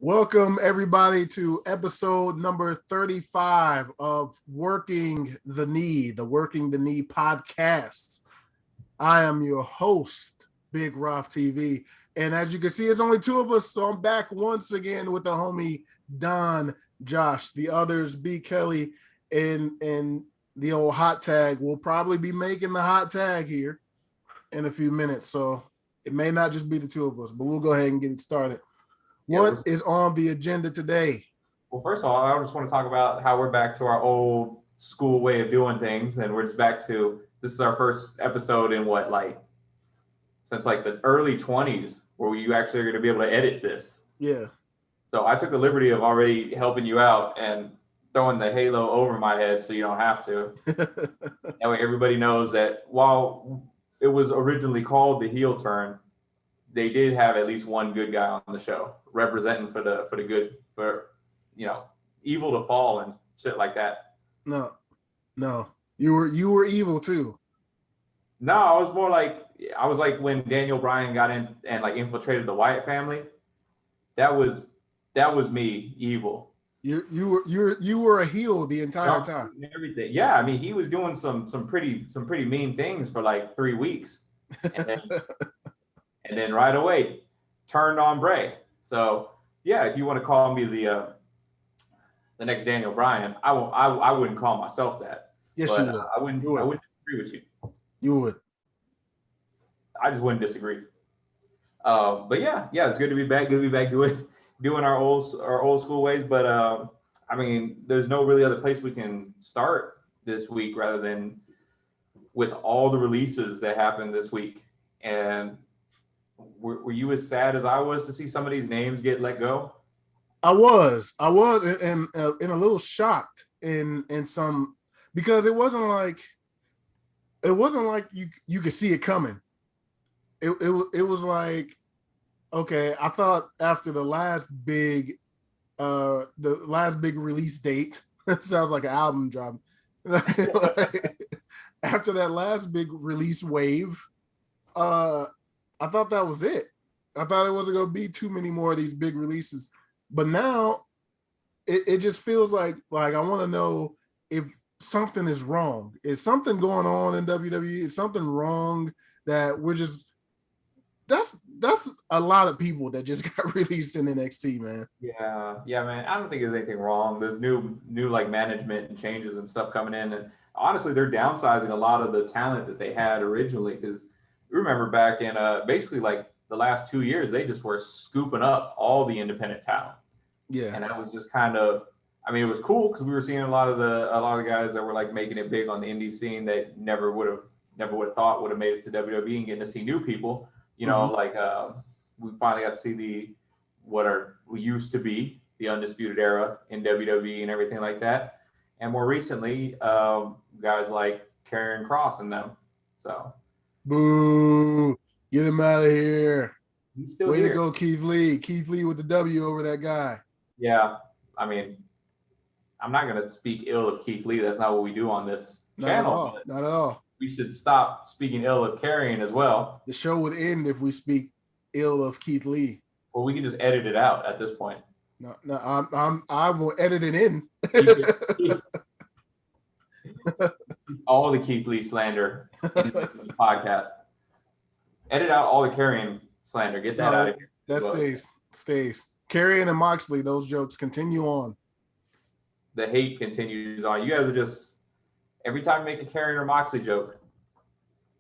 Welcome, everybody, to episode number 35 of the Working the Knee podcast. I am your host, Big Roth TV. And as you can see, it's only two of us. So I'm back once again with the homie Don Josh. The others, B. Kelly and the old hot tag. We'll probably be making the hot tag here in a few minutes. So it may not just be the two of us, but we'll go ahead and get it started. Yeah, What is on the agenda today? well, first of all, I just want to talk about how we're back to our old school way of doing things, and we're just back to this is our first episode in since like the early 20s, where you actually are going to be able to edit this. Yeah. So I took the liberty of already helping you out and throwing the halo over my head so you don't have to. That way everybody knows that while it was originally called the heel turn, they did have at least one good guy on the show representing for the good, for evil to fall and shit like that. No. You were evil too. No, I was like when Daniel Bryan got in and like infiltrated the Wyatt family. That was me, evil. You were a heel the entire time. And everything. Yeah, I mean he was doing some pretty mean things for like 3 weeks. And then and then right away turned on Bray. So yeah, if you want to call me the next Daniel Bryan, I wouldn't call myself that. Yes, but, you would. I wouldn't disagree with you. You would. I just wouldn't disagree. But yeah, it's good to be back. Good to be back doing our old school ways. But I mean, there's no really other place we can start this week rather than with all the releases that happened this week. And were you as sad as I was to see some of these names get let go? I was, and a little shocked in some, because it wasn't like you could see it coming. It was like, okay, I thought after the last big release date, sounds like an album drop. After that last big release wave, I thought that was it. I thought it wasn't going to be too many more of these big releases. But now it just feels like I want to know if something is wrong. Is something going on in WWE? Is something wrong that we're just that's a lot of people that just got released in NXT, man. Yeah, man. I don't think there's anything wrong. There's new like management and changes and stuff coming in, and honestly, they're downsizing a lot of the talent that they had originally. Because remember back in basically like the last 2 years, they just were scooping up all the independent talent. Yeah, and that was just kind of, I mean, it was cool because we were seeing a lot of the guys that were like making it big on the indie scene that never would have thought would have made it to WWE, and getting to see new people. Like we finally got to see we used to be the Undisputed Era in WWE and everything like that. And more recently, guys like Karrion Kross and them. So, boo, get him out of here. He's still Way here. to go, Keith Lee. Keith Lee with the W over that guy. Yeah, I mean, I'm not going to speak ill of Keith Lee. That's not what we do on this channel. Not at all. We should stop speaking ill of Karrion as well. The show would end if we speak ill of Keith Lee. Well, we can just edit it out at this point. No, I will edit it in. All the Keith Lee slander in the podcast. Edit out all the Karrion slander. Get that out of here. That stays. Karrion and Moxley, those jokes continue on. The hate continues on. You guys are just, every time you make a Karrion or Moxley joke,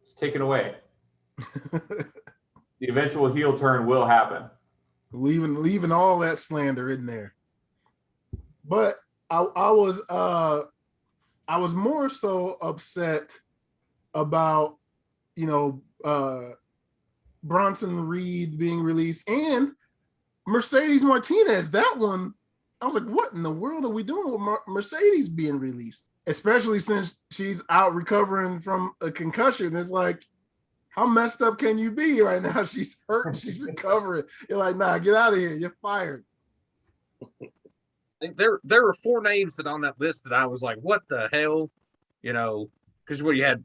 it's taken away. The eventual heel turn will happen. Leaving all that slander in there. But I was more so upset about, Bronson Reed being released and Mercedes Martinez. That one, I was like, what in the world are we doing with Mercedes being released? Especially since she's out recovering from a concussion. It's like, how messed up can you be right now? She's hurt. She's recovering. You're like, nah, get out of here. You're fired. There were 4 names that on that list that I was like, what the hell? Because what you had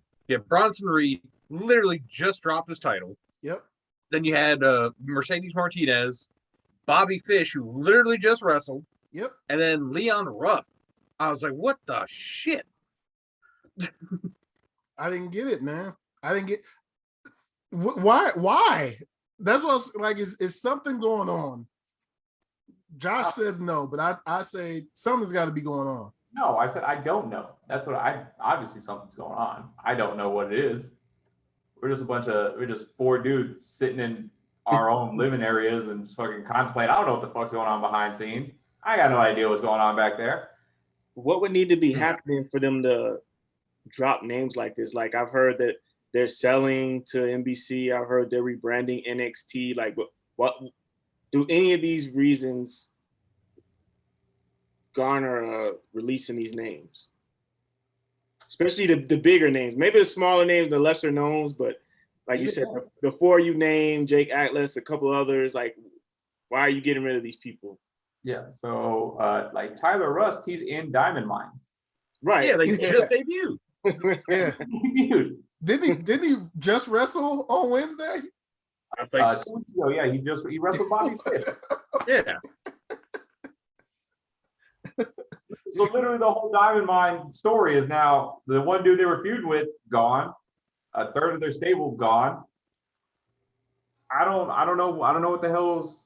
Bronson Reed literally just dropped his title. Yep. Then you had Mercedes Martinez, Bobby Fish, who literally just wrestled, Yep. and then Leon Ruff. I was like, what the shit? I didn't get it, man. I didn't get why. Why? That's what I was like. Is something going on? Josh says no, but I say something's got to be going on. No, I said I don't know. That's what obviously something's going on. I don't know what it is. We're just four dudes sitting in our own living areas and just fucking contemplate. I don't know what the fuck's going on behind scenes. I got no idea what's going on back there. What would need to be happening for them to drop names like this? Like, I've heard that they're selling to NBC. I've heard they're rebranding NXT. Like, what do any of these reasons garner releasing these names? Especially the bigger names. Maybe the smaller names, the lesser knowns, but like you said, the four you named, Jake Atlas, a couple others, like, why are you getting rid of these people? Yeah, so like Tyler Rust, he's in Diamond Mine. Right. Yeah, they just debuted. Yeah. Dude. Didn't he just wrestle on Wednesday? I think 2 weeks ago, yeah, he wrestled Bobby Fish. yeah. So literally the whole Diamond Mine story is now the one dude they were feuding with gone, a third of their stable gone. I don't know what the hell's.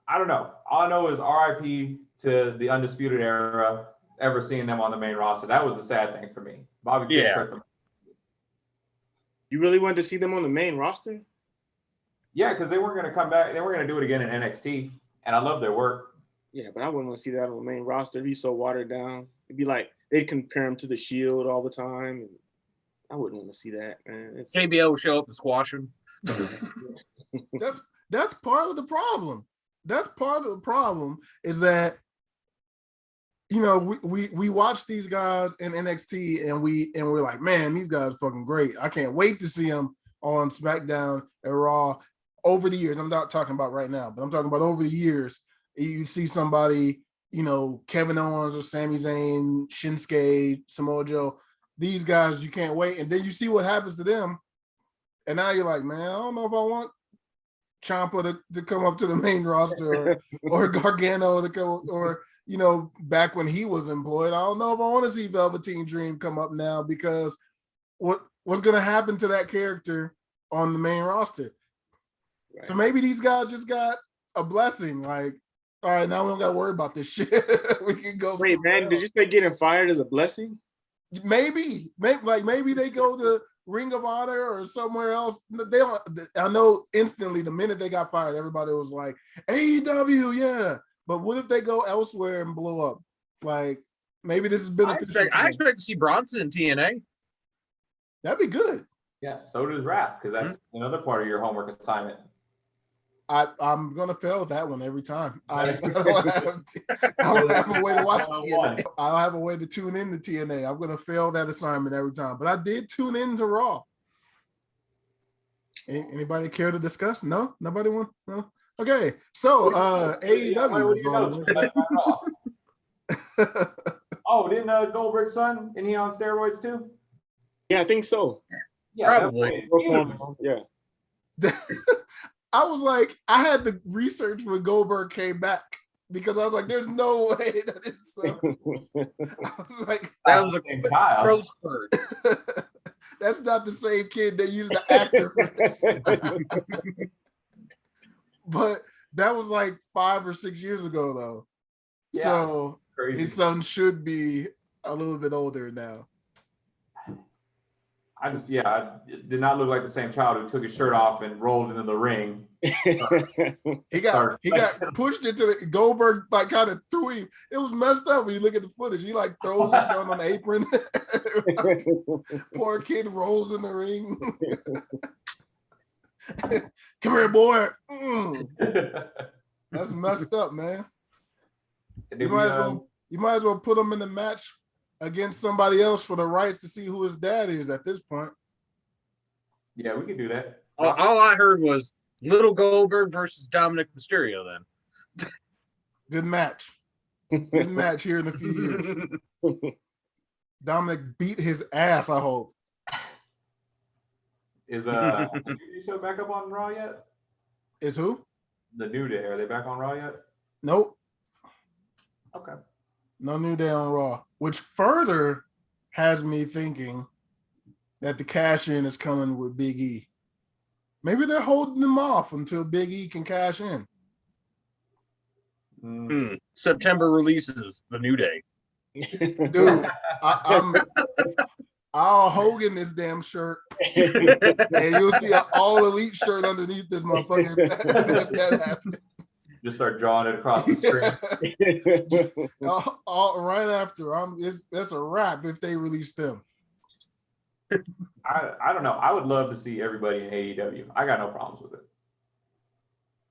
I don't know. All I know is RIP to the Undisputed Era. Ever seeing them on the main roster, that was the sad thing for me. Bobby Fish hurt them. You really wanted to see them on the main roster? Yeah, because they weren't going to come back. They weren't going to do it again in NXT, and I love their work. Yeah, but I wouldn't want to see that on the main roster. It'd be so watered down. It'd be like they'd compare him to the Shield all the time. And I wouldn't want to see that, man. JBL will show up and squash him. That's part of the problem. That's part of the problem is that, you know, we watch these guys in NXT and we're like, man, these guys are fucking great. I can't wait to see them on SmackDown and Raw. Over the years, I'm not talking about right now, but I'm talking about over the years. You see somebody, you know, Kevin Owens or Sami Zayn, Shinsuke, Samoa Joe, these guys, you can't wait. And then you see what happens to them. And now you're like, man, I don't know if I want Ciampa to come up to the main roster or Gargano to come, or, you know, back when he was employed. I don't know if I want to see Velveteen Dream come up now, because what's going to happen to that character on the main roster? Right. So maybe these guys just got a blessing. Like, all right, now we don't got to worry about this shit. We can go. Wait, man, did you say getting fired is a blessing? Maybe they go to Ring of Honor or somewhere else. They don't. I know instantly the minute they got fired, everybody was like, AEW, yeah. But what if they go elsewhere and blow up? Like, maybe this is beneficial. I expect to see Bronson in TNA. That'd be good. Yeah, so does Raph, because that's another part of your homework assignment. I'm gonna fail that one every time. I don't have a way to watch TNA. I don't have a way to tune in to TNA. I'm gonna fail that assignment every time. But I did tune in to Raw. Anybody care to discuss? No? Nobody want? No? Okay. So AEW. Oh, didn't Goldberg's son, isn't he on steroids too? Yeah, I think so. Yeah, probably. Yeah. I was like, I had to research when Goldberg came back, because I was like, there's no way that it's I was like, that was a growth spurt. That's not the same kid they used the actor for this. But that was like 5 or 6 years ago, though. Yeah, so crazy. His son should be a little bit older now. I did not look like the same child who took his shirt off and rolled into the ring. he got pushed into the Goldberg, like kind of threw him. It was messed up when you look at the footage. He like throws his son on the apron. Poor kid rolls in the ring. Come here, boy. That's messed up, man. You might as well put him in the match against somebody else for the rights to see who his dad is at this point. Yeah, we can do that. All I heard was Little Goldberg versus Dominic Mysterio then. Good match. Good match here in a few years. Dominic beat his ass, I hope. Is the show back up on Raw yet? Is who? The New Day, are they back on Raw yet? Nope. Okay. No New Day on Raw, which further has me thinking that the cash in is coming with Big E. Maybe they're holding them off until Big E can cash in. September releases the New Day. Dude, I'll Hogan this damn shirt, and you'll see an all elite shirt underneath this motherfucker. If that happens. Just start drawing it across the screen. Right after, that's a wrap if they release them. I don't know. I would love to see everybody in AEW. I got no problems with it.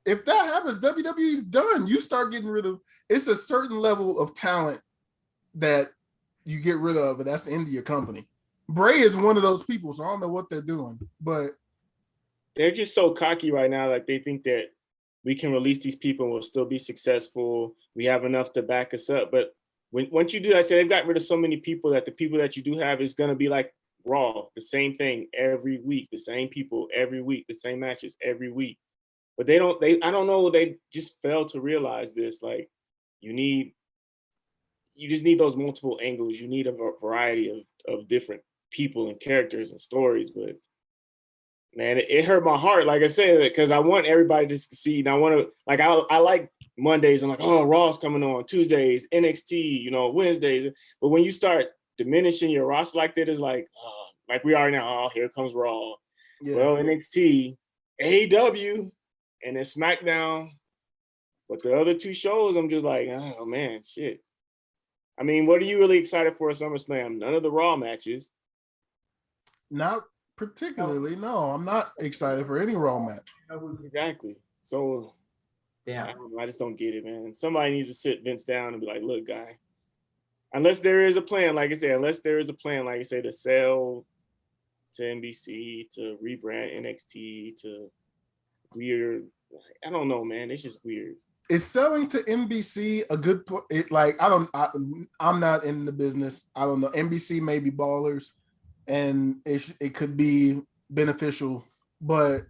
If that happens, WWE's done. You start getting rid of. It's a certain level of talent that you get rid of, and that's the end of your company. Bray is one of those people, so I don't know what they're doing, but they're just so cocky right now. Like they think that we can release these people and we'll still be successful. We have enough to back us up. But once you do, I said they've got rid of so many people that the people that you do have is going to be like Raw, the same thing every week, the same people every week, the same matches every week. But I don't know, they just fail to realize this. Like you just need those multiple angles. You need a variety of different people and characters and stories. But man, it hurt my heart, like I said, because I want everybody to succeed. I want to, like, I like Mondays. I'm like, oh, Raw's coming on. Tuesdays, NXT, Wednesdays. But when you start diminishing your roster like that, it's like we are now, here comes Raw. Yeah. Well, NXT, AEW, and then SmackDown. But the other two shows, I'm just like, oh, man, shit. I mean, what are you really excited for at SummerSlam? None of the Raw matches. Not particularly, no. I'm not excited for any Raw match. Exactly. So, I just don't get it, man. Somebody needs to sit Vince down and be like, look, guy, unless there is a plan, like I said, to sell to NBC, to rebrand NXT, to weird, I don't know, man. It's just weird. Is selling to NBC a good I'm not in the business. I don't know. NBC may be ballers and it could be beneficial, but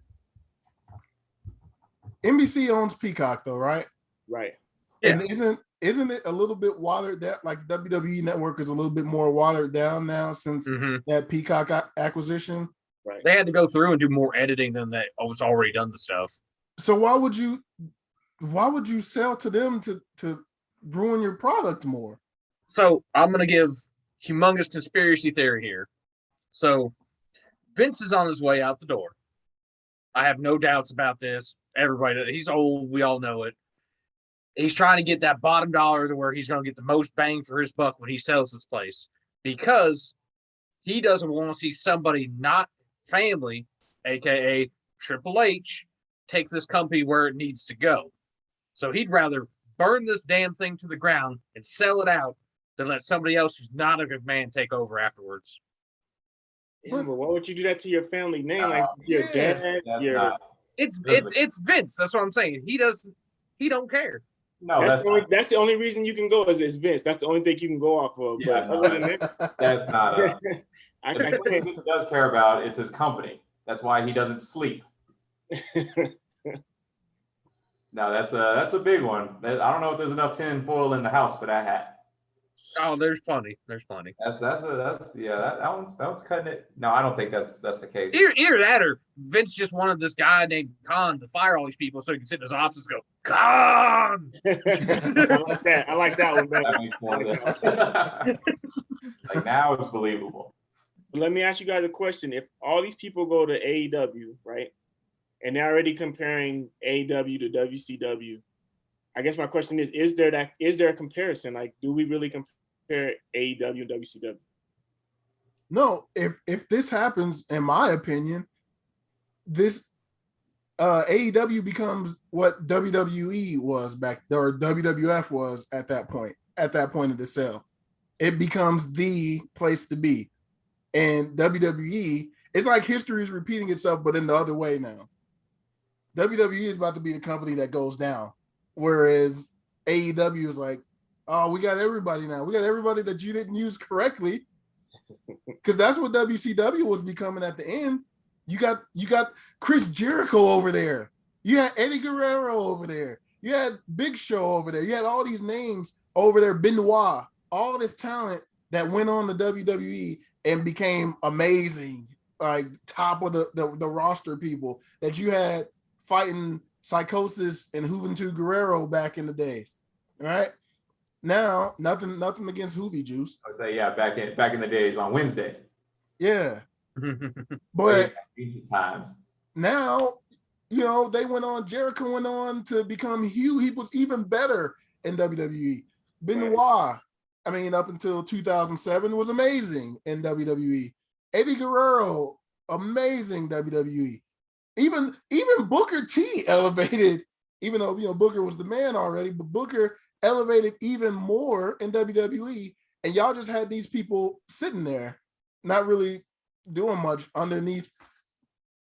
NBC owns Peacock though, right? Right. Yeah. And isn't it a little bit watered down? Like WWE Network is a little bit more watered down now since that Peacock acquisition. Right. They had to go through and do more editing than they was already done the stuff. So why would you sell to them to ruin your product more? So I'm going to give humongous conspiracy theory here. So Vince is on his way out the door. I have no doubts about this. Everybody, he's old. We all know it. He's trying to get that bottom dollar to where he's going to get the most bang for his buck when he sells this place, because he doesn't want to see somebody not family, aka Triple H, take this company where it needs to go. So he'd rather burn this damn thing to the ground and sell it out than let somebody else who's not a good man take over afterwards. Yeah, but why would you do that to your family name? Like your dad? It's Vince. That's what I'm saying. He don't care. No, that's the only reason you can go is Vince. That's the only thing you can go off of. Yeah, but other than that, that's not the thing he does care about. It's his company. That's why he doesn't sleep. No, that's a big one. I don't know if there's enough tin foil in the house for that hat. Oh, there's plenty. That one's cutting it. No, I don't think that's the case. Either that or Vince just wanted this guy named Khan to fire all these people so he can sit in his office and go, Khan! I like that one better. That makes more sense. Like now it's believable. But let me ask you guys a question. If all these people go to AEW, right, and they're already comparing AEW to WCW, I guess my question is there a comparison? Like, do we really compare AEW and WCW? No, if this happens, in my opinion, this AEW becomes what WWE was back there, or WWF was at that point of the sale. It becomes the place to be. And WWE, it's like history is repeating itself, but in the other way now. WWE is about to be the company that goes down. Whereas AEW is like, oh, we got everybody now. We got everybody that you didn't use correctly. Because that's what WCW was becoming at the end. You got Chris Jericho over there. You had Eddie Guerrero over there. You had Big Show over there. You had all these names over there, Benoit, all this talent that went on the WWE and became amazing, like top of the roster people that you had fighting Psychosis and Juventud Guerrero back in the days. All right. Now, nothing against Hoovy Juice. I would say, yeah, back in the days on Wednesday. Yeah. But times. now, they went on, Jericho went on to become Hugh. He was even better in WWE. Benoit, I mean, up until 2007 was amazing in WWE. Eddie Guerrero, amazing WWE. Even Booker T elevated, even though Booker was the man already, but Booker elevated even more in WWE. And y'all just had these people sitting there, not really doing much underneath,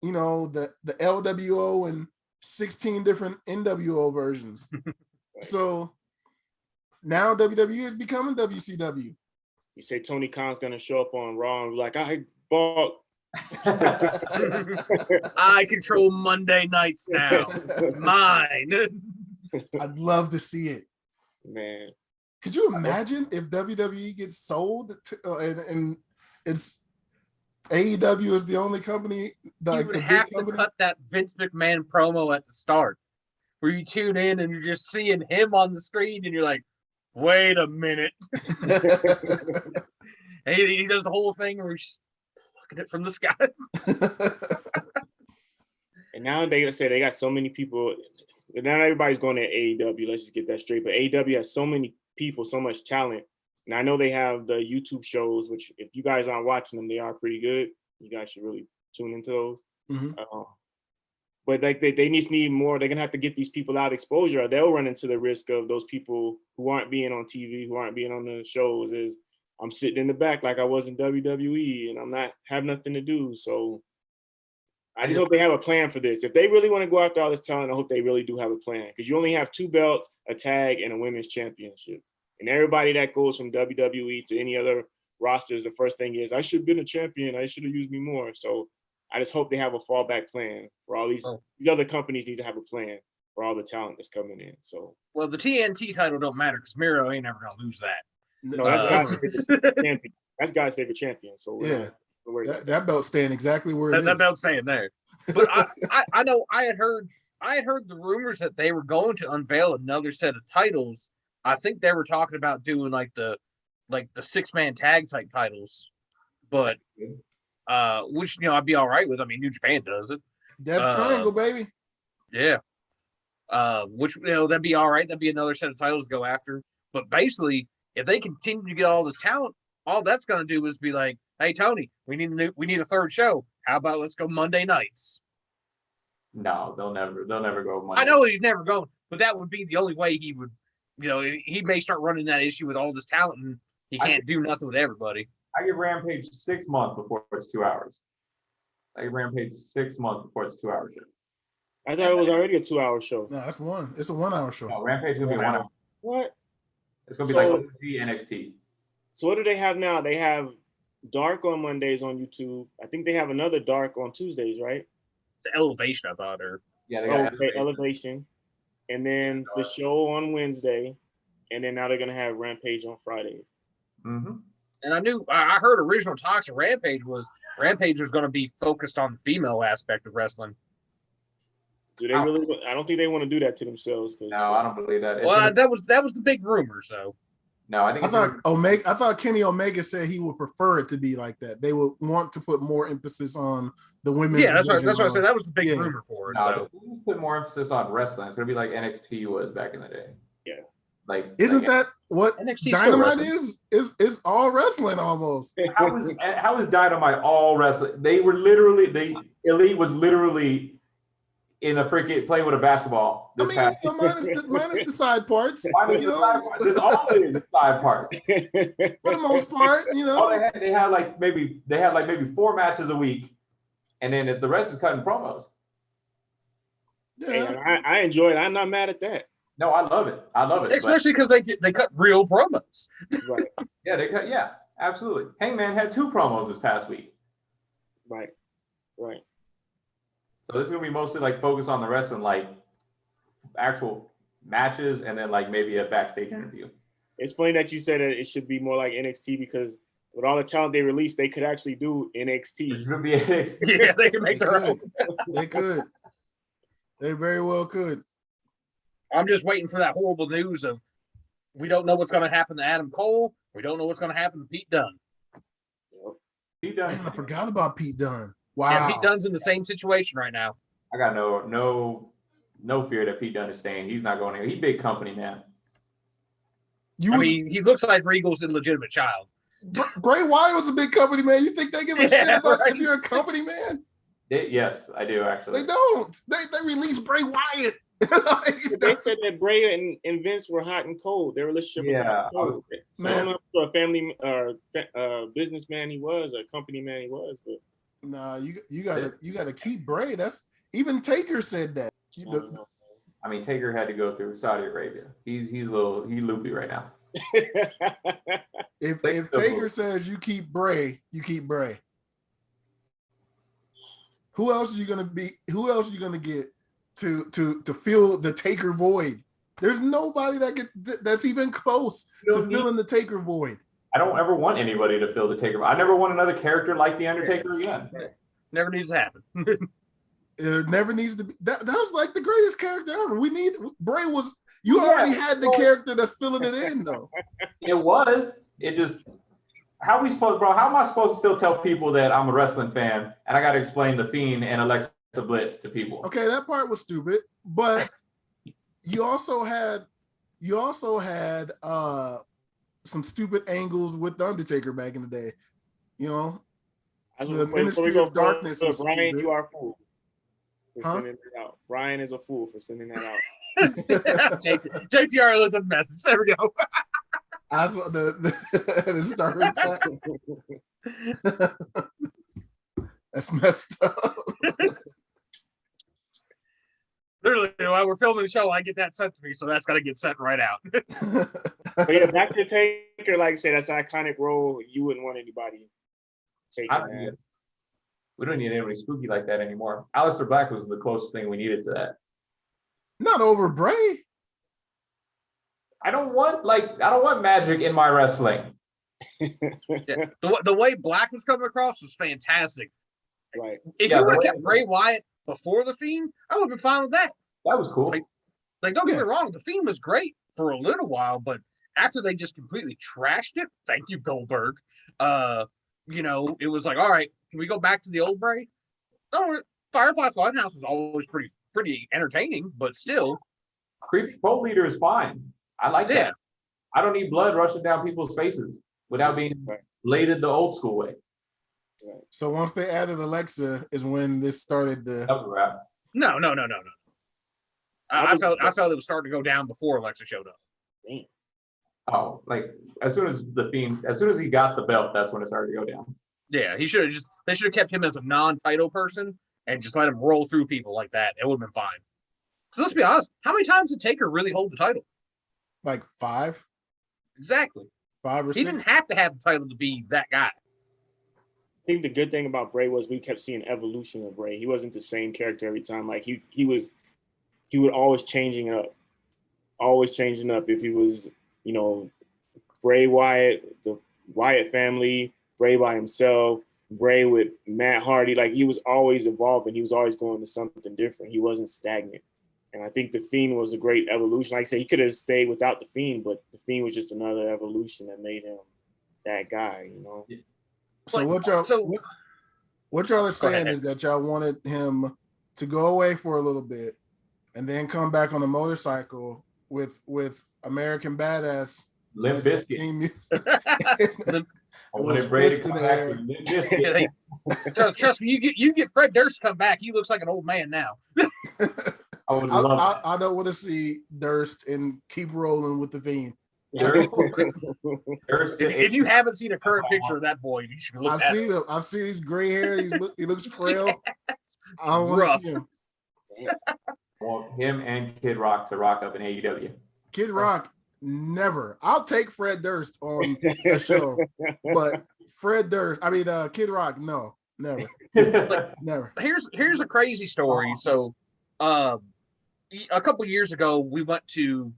the LWO and 16 different NWO versions. So now WWE is becoming WCW. You say Tony Khan's gonna show up on Raw and be like, I bought. I control Monday nights now. It's mine. I'd love to see it. Man. Could you imagine if WWE gets sold and it's AEW is the only company that You would have to cut that Vince McMahon promo at the start where you tune in and you're just seeing him on the screen and you're like, wait a minute. And he does the whole thing where he's looking at it from the sky. And now they say they got so many people. Now everybody's going to AEW. Let's just get that straight. But AEW has so many people, so much talent. And I know they have the YouTube shows, which if you guys aren't watching them, they are pretty good. You guys should really tune into those. Mm-hmm. But like they just need more. They're gonna have to get these people out exposure, or they'll run into the risk of those people who aren't being on TV, who aren't being on the shows. Is I'm sitting in the back like I was in WWE, and I'm not have nothing to do. So I just hope they have a plan for this. If they really want to go after all this talent, I hope they really do have a plan, because you only have 2 belts, a tag, and a women's championship. And everybody that goes from WWE to any other rosters, the first thing is, I should have been a champion. I should have used me more. So I just hope they have a fallback plan for all these. These other companies need to have a plan for all the talent that's coming in. So, well, the TNT title don't matter because Miro ain't ever gonna lose that. No, that's God's favorite champion. That's God's favorite champion. So yeah, that belt's staying exactly where it is. That belt's staying there. But I know I had heard the rumors that they were going to unveil another set of titles. I think they were talking about doing like the 6-man tag type titles, but which I'd be all right with. I mean, New Japan does it. Death Triangle, baby. Yeah. Which that'd be all right. That'd be another set of titles to go after. But basically, if they continue to get all this talent, all that's going to do is be like, hey Tony, we need a third show. How about let's go Monday nights? No, they'll never go Monday. I know he's never going, but that would be the only way he would. He may start running that issue with all this talent, and he can't do nothing with everybody. I give Rampage 6 months before it's 2 hours. I give Rampage 6 months before it's 2 hour show. I thought it was already a 2-hour show. No, that's one. It's a 1 hour show. No, Rampage is gonna be 1 hour. What? It's gonna be like NXT. So what do they have now? They have Dark on Mondays on YouTube. I think they have another Dark on Tuesdays, right? It's Elevation, I thought, or yeah, they got Elevation. And then the show on Wednesday, and then now they're gonna have Rampage on Fridays. Mm-hmm. And I heard original talks of Rampage was going to be focused on the female aspect of wrestling. Do they really? I don't think they want to do that to themselves. No, I don't believe that. Well, that was the big rumor. So no, I think I thought Kenny Omega said he would prefer it to be like that. They would want to put more emphasis on the women. Yeah, that's what I said. That was the big rumor for it. No, so. Put more emphasis on wrestling. It's gonna be like NXT was back in the day. Yeah, isn't that what NXT Dynamite is? Is all wrestling almost? How is Dynamite all wrestling? They were literally Elite was literally in a freaking playing with a basketball. Minus the side parts. It's all in the side parts. For the most part, they had like maybe 4 matches a week, and then the rest is cutting promos. Yeah, hey, I enjoy it. I'm not mad at that. No, I love it. Especially because they cut real promos. Right. Yeah, they cut. Yeah, absolutely. Hangman had 2 promos this past week. Right. So it's gonna be mostly like focused on the wrestling, like actual matches, and then like maybe a backstage interview. It's funny that you said that it should be more like NXT because with all the talent they released, they could actually do It's NXT. gonna be Yeah, they can make They their could. own. They could. They very well could. I'm just waiting for that horrible news of we don't know what's going to happen to Adam Cole. We don't know what's going to happen to Pete Dunne. Pete Man, I Dunne. forgot about Pete Dunne. Wow. Yeah, Pete Dunne's in the same situation right now. I got no fear that Pete Dunne is staying. He's not going anywhere. He's big company, man. You I would, mean, he looks like Regal's illegitimate child. Bray Wyatt was a big company man. You think they give a Yeah, shit about right. if you're a company man? Yes, I do actually. They don't. They released Bray Wyatt. Like, They said that Bray and Vince were hot and cold. Their relationship was hot and cold. So I don't know if a family businessman he was, a company man he was, but nah, you gotta keep Bray. That's even Taker said that. I don't know. I mean, Taker had to go through Saudi Arabia. He's loopy right now. If Taker says you keep Bray, you keep Bray. Who else are you gonna get to fill the Taker void? There's nobody that's even close to filling the Taker void. I don't ever want anybody to fill the Taker. I never want another character like the Undertaker again. Never needs to happen. It never needs to be. That was like the greatest character ever. We need Bray was. You already had the character that's filling it in though. It was. It just. How we supposed, bro? How am I supposed to still tell people that I'm a wrestling fan and I got to explain the Fiend and Alexa Bliss to people? Okay, that part was stupid, but you also had some stupid angles with the Undertaker back in the day. You know, the Ministry of Darkness was Brian, stupid. you are a fool for Huh? sending it out. Brian is a fool for sending that out. JTR looked at the message. There we go. I saw the starting point. That's messed up. Literally, while we're filming the show, I get that sent to me, so that's got to get sent right out. But yeah, back to Taker, like I said, that's an iconic role. You wouldn't want anybody taking that. We don't need anybody spooky like that anymore. Aleister Black was the closest thing we needed to that. Not over Bray. I don't want magic in my wrestling. Yeah. The way Black was coming across was fantastic. Right. If Yeah, you would have Bray- kept Bray Wyatt before the Fiend, I would have been fine with that. That was cool. Like, don't get Yeah. me wrong, the Fiend was great for a little while, but after they just completely trashed it, thank you, Goldberg. It was like, all right, can we go back to the old Bray? No, Firefly Funhouse was always pretty entertaining, but still, Creepy cult leader is fine. I like Yeah. that. I don't need blood rushing down people's faces without being Right. bladed the old school way. So once they added Alexa is when this started That was a wrap. no. I felt it was starting to go down before Alexa showed up. Damn. Oh, like as soon as he got the belt, that's when it started to go down. Yeah, they should have kept him as a non-title person and just let him roll through people like that. It would have been fine. So let's be honest, how many times did Taker really hold the title? like 5 Exactly. or He 6. didn't have to have the title to be that guy. I think the good thing about Bray was we kept seeing evolution of Bray. He wasn't the same character every time. Like he would always changing up. If he was, Bray Wyatt, the Wyatt family, Bray by himself, Bray with Matt Hardy, like he was always evolving. He was always going to something different. He wasn't stagnant. And I think the Fiend was a great evolution. Like I said, he could have stayed without the Fiend, but the Fiend was just another evolution that made him that guy, So Like, what y'all are saying ahead. is that y'all wanted him to go away for a little bit and then come back on a motorcycle with American Badass. Limp as his Bizkit. theme music. I wanted was Bray to fist in come the back air. with Limp Bizkit. Trust me, you get Fred Durst come back. He looks like an old man now. I would love I don't want to see Durst and keep rolling with the Fiend. it. Durst If you haven't seen a current picture of that boy, you should look I've at seen him. I've seen his gray hair. He looks frail. I don't want Rough. to see him. want him and Kid Rock to rock up in E AEW. Kid Rock, never. I'll take Fred Durst on the show, but Kid Rock, no. Never. Never. Here's a crazy story. So, a couple years ago, we went to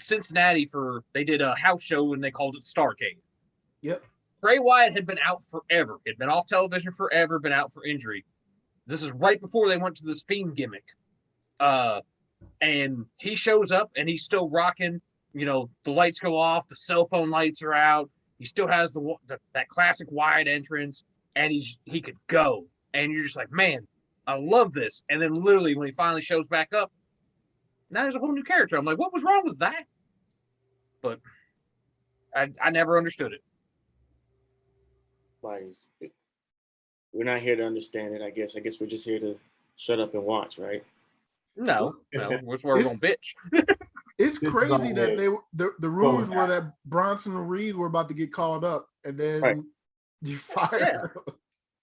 Cincinnati they did a house show and they called it Starcade. Yep. Bray Wyatt had been out forever. He'd been off television forever, been out for injury. This is right before they went to this Fiend gimmick. And he shows up and he's still rocking, the lights go off, the cell phone lights are out. He still has that classic Wyatt entrance and he could go. And you're just like, man, I love this. And then literally when he finally shows back up, now there's a whole new character. I'm like, what was wrong with that? But I never understood it. We're not here to understand it, I guess. I guess we're just here to shut up and watch, right? No, that's where we're gonna bitch. It's crazy that the rumors were that Bronson and Reed were about to get called up, and then you fired.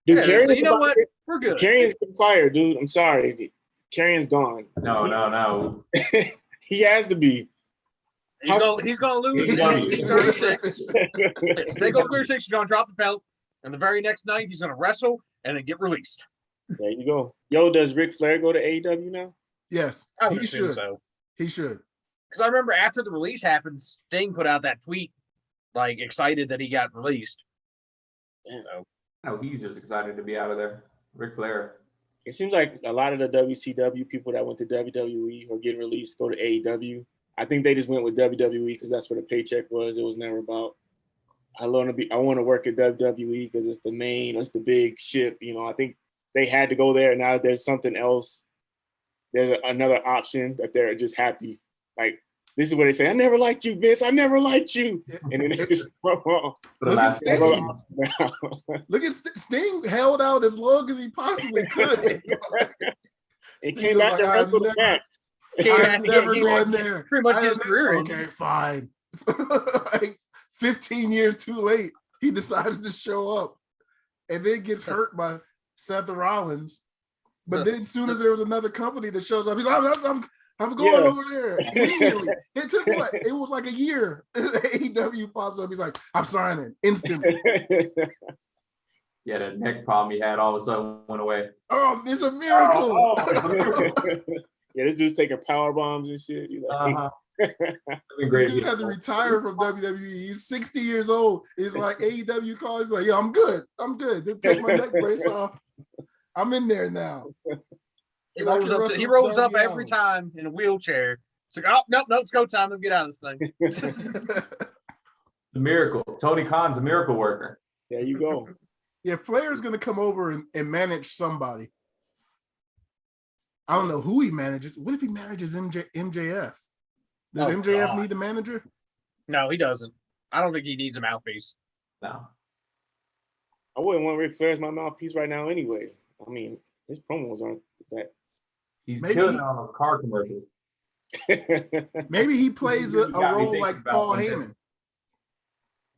Dude, so you know what? We're good. Karrion's been fired, dude. I'm sorry. Karrion's gone. No. He has to be. He's gonna lose in NXT 36. Take over 36, he's gonna drop the belt, and the very next night he's gonna wrestle and then get released. There you go. Yo, does Ric Flair go to AEW now? Yes, I would he assume should. so. He should. Because I remember after the release happened, Sting put out that tweet, like excited that he got released. Yeah. So. No, he's just excited to be out of there. Ric Flair. It seems like a lot of the WCW people that went to WWE or getting released go to AEW. I think they just went with WWE because that's where the paycheck was. It was never about I want to work at WWE because it's the big ship. I think they had to go there. Now that there's something else, there's another option that they're just happy. Like this is what they say. I never liked you, Vince. I never liked you. And then they just Look at Sting held out as long as he possibly could. It came back to wrestle the match. I'm never going there. Pretty much his career. Okay, fine. Like 15 years too late, he decides to show up and then gets hurt by Seth Rollins. But then as soon as there was another company that shows up, he's like, I'm going over there. Immediately. It took what? It was like a year. AEW pops up. He's like, I'm signing instantly. Yeah, that neck problem he had all of a sudden went away. Oh, it's a miracle. Yeah, this dude's taking power bombs and shit. This dude had to retire from WWE. He's 60 years old. He's like AEW calls. He's like, yeah, I'm good. Then take my neck brace off. I'm in there now. He rolls up every time in a wheelchair. It's like, oh, nope, it's go time. Let's get out of this thing. The miracle. Tony Khan's a miracle worker. There you go. Yeah, Flair's going to come over and manage somebody. I don't know who he manages. What if he manages MJF? Does MJF need a manager? No, he doesn't. I don't think he needs a mouthpiece. No. I wouldn't want Ric Flair as my mouthpiece right now anyway. I mean, his promos aren't that. He's killing on those car commercials. Maybe he plays a role like Paul Heyman.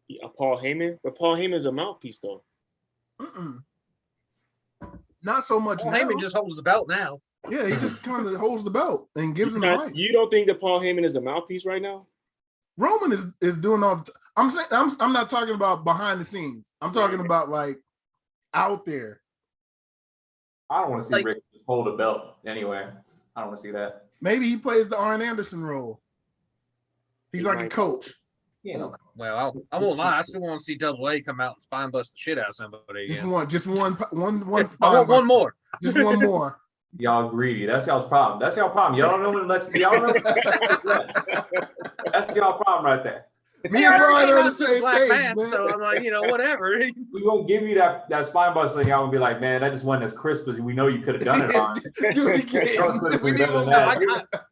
Yeah, Paul Heyman? But Paul Heyman's a mouthpiece, though. Not so much Paul now. Heyman just holds the belt now. Yeah, he just kind of holds the belt and gives him the right. You don't think that Paul Heyman is a mouthpiece right now? Roman is doing all. I'm saying I'm not talking about behind the scenes. I'm talking about like out there. I don't want to see Rick just hold a belt anyway. I don't want to see that. Maybe he plays the Arn Anderson role. He's like a coach. Yeah. Well, I won't lie. I still want to see Double A come out and spine bust the shit out of somebody again. Just one. I want one more. Just one more. Y'all greedy. That's y'all's problem. Y'all don't know y'all know. That's y'all problem right there. Me and Brian are on the same page, man. So I'm like, whatever. We won't give you that spine buster thing. I would be like, man, that just wasn't as crisp as we know you could have done it on. Do it again.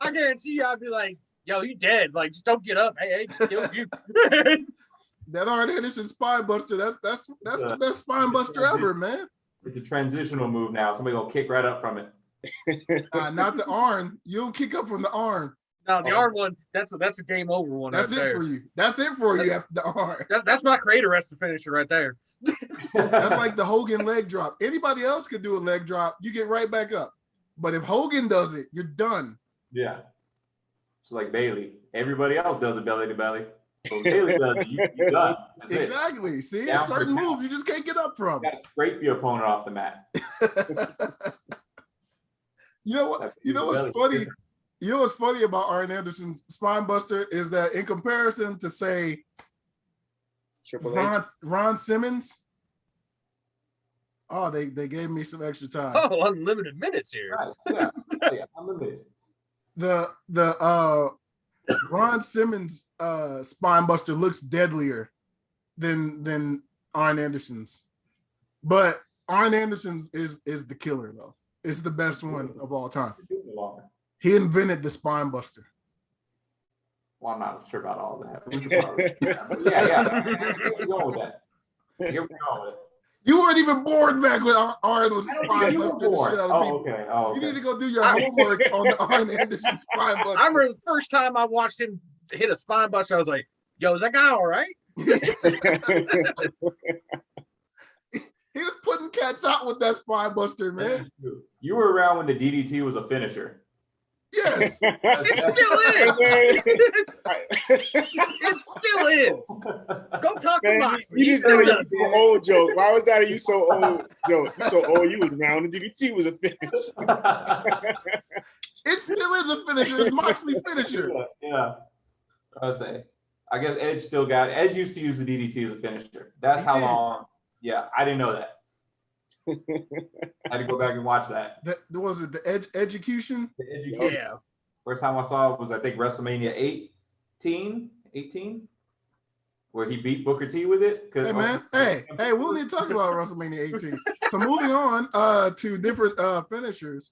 I guarantee you, I'd be like, yo, you dead. Like, just don't get up. Hey, just killed you. That Arn Anderson spine buster. That's the best spine buster ever, man. It's a transitional move now. Somebody gonna kick right up from it. Not the Arn. You don't kick up from the Arn. No, the Arn one. That's a game over one. That's right it there. for you. That's it for you after the Arn. That's my creator wrestler finisher right there. That's like the Hogan leg drop. Anybody else could do a leg drop. You get right back up. But if Hogan does it, you're done. Yeah. It's like Bailey. Everybody else does it belly to belly. So Bailey does it, you done. That's it. Exactly. See, Down certain for moves you just can't get up from. You gotta scrape your opponent off the mat. You know what? You know what's funny? You know what's funny about Arn Anderson's spine buster is that in comparison to say Triple H. Ron Simmons, oh, they gave me some extra time. Oh, unlimited minutes here. Right. Yeah, unlimited. The Ron Simmons spine buster looks deadlier than Arn Anderson's, but Arn Anderson's is the killer though. It's the best one of all time. He invented the spine buster. Well, I'm not sure about all that. We can probably, yeah. Here we go with that. Here we go with it. You weren't even born back when Arn was I don't spine think you were buster the born. shit out of Oh, people. okay. Oh, You okay. need to go do your homework on the Arn Anderson spine buster. I remember the first time I watched him hit a spine buster, I was like, yo, is that guy all right? He was putting cats out with that spine buster, man. You were around when the DDT was a finisher. Yes. It still is. It still is. Go talk to Man, Moxley. you He just still said does. you so old joke. Why was that? You so old joke. You so old. You was around. The DDT was a finish. It still is a finisher. It's Moxley finisher. Yeah. I would say. I guess Edge still got it. Edge used to use the DDT as a finisher. That's He how did. long. Yeah, I didn't know that. I had to go back and watch that. That was it. The execution. The education. Yeah. First time I saw it was, I think, WrestleMania 18, where he beat Booker T with it. Hey man, hey, we'll need to talk about WrestleMania 18. So moving on to different finishers.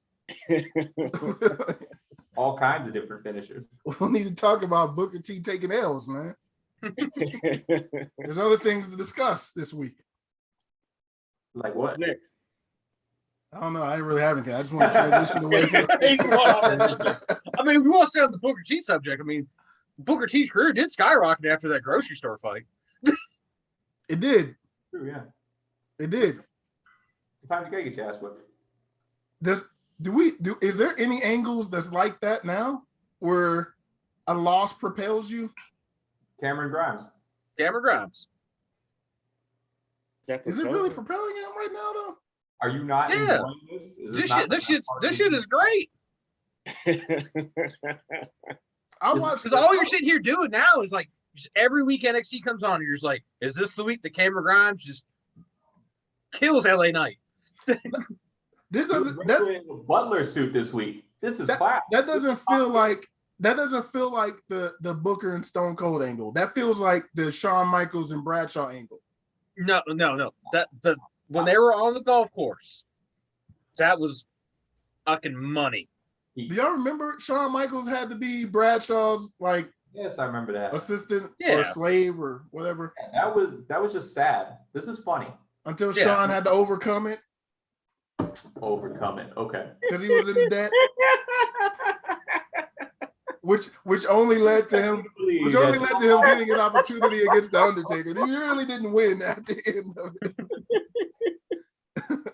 All kinds of different finishers. We'll need to talk about Booker T taking L's, man. There's other things to discuss this week. Like What's what? next? I don't know. I didn't really have anything. I just want to transition away from. I mean, we want to stay on the Booker T subject. I mean, Booker T's career did skyrocket after that grocery store fight. It did. True, yeah. It did. Sometimes you gotta get your ass whipped. Is there any angles that's like that now where a loss propels you? Cameron Grimes. Cameron Grimes. Is it really propelling him right now though? Are you not Yeah. enjoying this? Is not This part of shit is great. I watched Because all you're sitting here doing now is like just every week NXT comes on, and you're just like, is this the week that Cameron Grimes just kills LA Knight? this He was doesn't wrestling in a Butler suit this week. This is class. that doesn't feel like the Booker and Stone Cold angle. That feels like the Shawn Michaels and Bradshaw angle. No. When they were on the golf course, that was fucking money. Do y'all remember Shawn Michaels had to be Bradshaw's like Yes, I remember that. assistant or Yeah. slave or whatever That was just sad. This is funny. until Yeah. Shawn had to overcome it Overcome it. Okay. because he was in debt, which only led to him getting an opportunity against the Undertaker. He really didn't win at the end of it.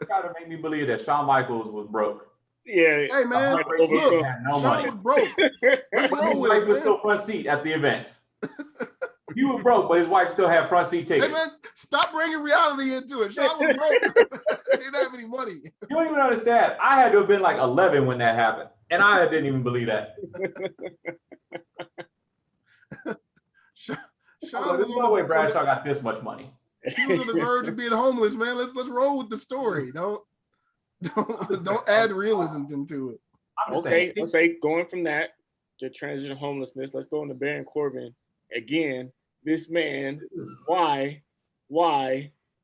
Try to make me believe that Shawn Michaels was broke. Yeah. Hey man, He look, had no Shawn money. was broke. Let's But roll his with wife it, was man. still front seat at the events. He was broke, but his wife still had front seat Hey tickets. man, stop bringing reality into it. Shawn was broke. He didn't have any money. You don't even understand. I had to have been like 11 when that happened, and I didn't even believe that. Shawn There's was no way Bradshaw got this much money. He was on the verge of being homeless, man. Let's roll with the story. Don't add realism into it. I'm just Okay, saying. let's say going from that to transition homelessness. Let's go into Baron Corbin again. This man, why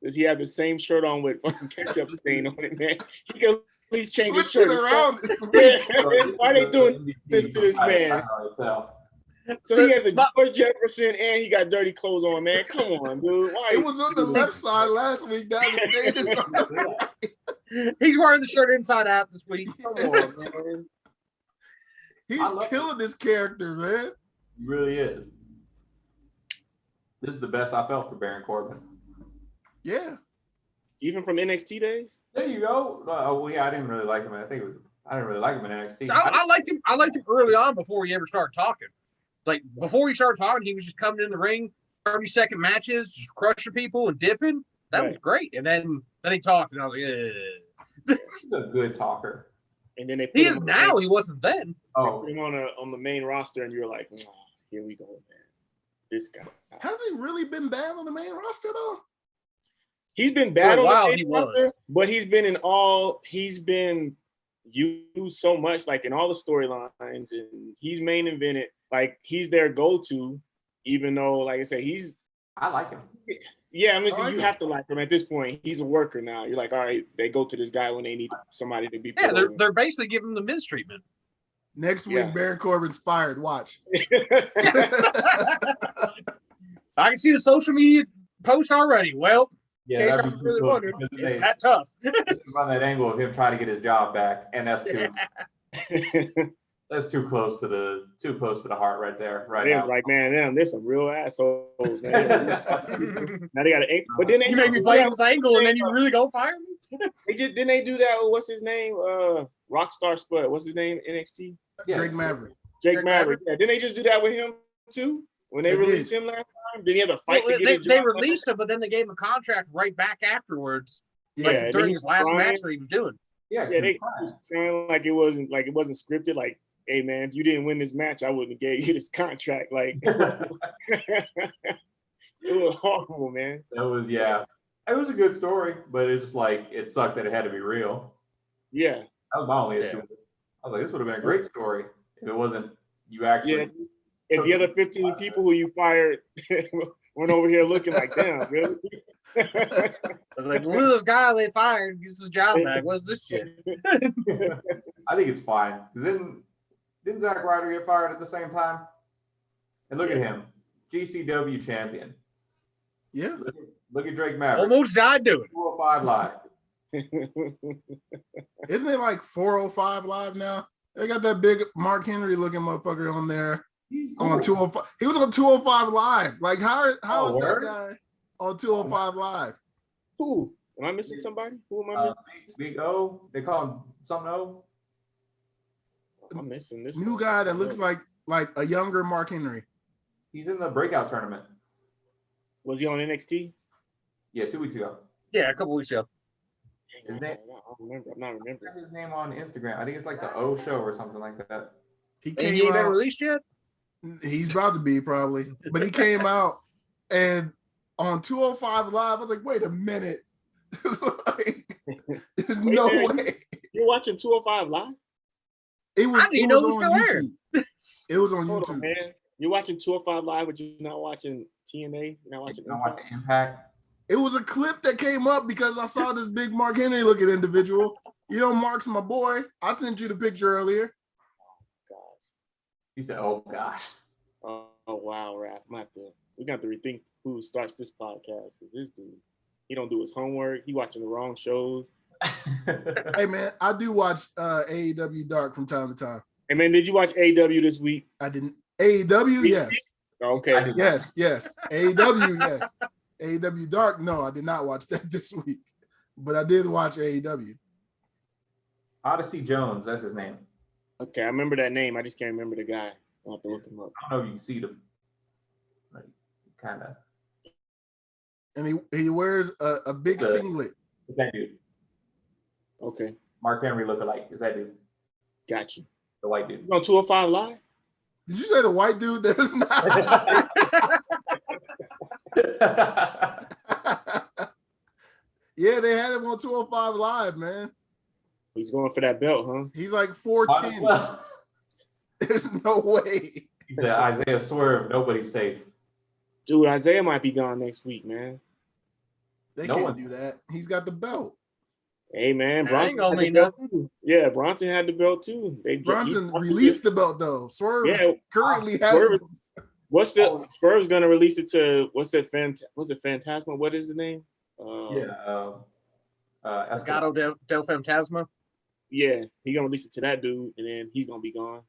does he have the same shirt on with fucking ketchup stain on it, man? He can at least change his Switch it shirt. around this week. Why they doing this to this man? I can already tell. So he has a George Jefferson and he got dirty clothes on, man. Come on, dude. Why? It was on the left side last week. Now the stain is on the right. He's wearing the shirt inside out this week. Come on, man. He's I love killing this character, man. He really is. This is the best I felt for Baron Corbin. Yeah. Even from NXT days? There you go. Well, yeah, I didn't really like him. I didn't really like him in NXT. I liked him. I liked him early on before he ever started talking. like before he started talking, he was just coming in the ring, 30-second matches, just crushing people and dipping. That was great. And then he talked, and I was like, He's a good talker. And then they put he him is on now. He wasn't then. put him on the main roster, and you're like, oh, here we go, man. This guy. Has he really been bad on the main roster though? He's been bad For a on while, the main roster, but he's been used so much, like in all the storylines, and he's main evented. Like he's their go-to, even though, like I said, I like him. Yeah, I mean, I like you him. have to like him at this point. He's a worker now. You're like, all right, they go to this guy when they need somebody to be. Yeah, they're basically giving him the Miz treatment. Next week, Yeah. Baron Corbin's fired. Watch. I can see the social media post already. Well, Yeah, in case that'd I'm be really too close. wondering, Because it's they that tough. on that angle of him trying to get his job back, and that's too close to the heart right there. Right They're now. like, man, there's some real assholes, man. Now they got an, but then they You make me play this angle, and then you really go fire me? didn't they do that? What's his name? Rockstar Spud. What's his name? NXT. Yeah. Drake Maverick. Jake Maverick. Yeah, didn't they just do that with him too? When they They released him last time, did he have a fight Well, to get his they job back? released him, but then they gave him a contract right back afterwards, Yeah, like and during then his last crying. match that he was doing. Yeah, Yeah, they keep trying. was trying like it wasn't scripted. Like, hey man, if you didn't win this match, I wouldn't have gave you this contract. Like, it was horrible, man. It was it was a good story, but it's just like it sucked that it had to be real. Yeah, That was my only issue. Yeah. I was like, this would have been a gregreat story if it wasn't you actually. yeah. If the other 15 people who you fired went over here looking like, damn, really? I was like, look at this guy they fired, gets his job back. What's this shit? I think it's fine. Didn't Zack Ryder get fired at the same time? And look at him, GCW champion. Yeah. Look at Drake Maverick. Almost died doing 205 Live. Isn't it like 405 live now? They got that big Mark Henry looking motherfucker on there He's on cool. 205. He was on 205 live. Like how Oh, is that word? guy on 205 live? Who? Am I missing somebody? Who am I missing? Big O. They call him something O. I'm missing this New one. guy that looks like a younger Mark Henry. He's in the breakout tournament. Was he on NXT? Yeah, 2 weeks ago. Yeah, a couple weeks ago. His I name- don't remember. I'm not I remembering. have his name on Instagram. I think it's like the O Show or something like that. He And came he ain't been out. released yet? He's about to be probably, but he came out and on 205 live. I was like, wait a minute. It's like, there's no Wait, man. way. You're watching 205 Live? It was. I didn't it know was it was on still there. YouTube. It was on Hold YouTube. on, man. You're watching 205 Live, but you're not watching TNA? You're not watching I Impact? watch the Impact. It was a clip that came up because I saw this big Mark Henry looking individual. You know, Mark's my boy. I sent you the picture earlier. Gosh. He said, "Oh gosh." Oh wow, Raph. We got to rethink who starts this podcast. Cause this dude, he don't do his homework. He watching the wrong shows. Hey man, I do watch AEW Dark from time to time. Hey man, did you watch AW this week? I didn't. AEW, yes. Okay. I did. Yes. AEW, yes. AEW Dark, no, I did not watch that this week. But I did watch AEW. Odyssey Jones, that's his name. Okay, I remember that name. I just can't remember the guy. I'll have to look him up. I don't know if you can see the like kind of And he wears a big The- singlet. that dude. Okay, Mark Henry lookalike. Is that dude? got you. The white dude. You on 205 Live? Did you say the white dude? That's not. Yeah, they had him on 205 Live, man. He's going for that belt, huh? He's like Might as 4'10. well. There's no way. He said, "Isaiah Swerve, nobody's safe." Dude, Isaiah might be gone next week, man. They No can't one- do that. He's got the belt. Hey man, That Bronson ain't gonna had the mean belt too. Yeah, Bronson had the belt too. Bronson released the belt though. Swerve Yeah, currently has Swerve- it. what's the Spurs gonna release it to? What's it Phantasma? What is the name? Gato del Fantasma. Yeah, he gonna release it to that dude, and then he's gonna be gone.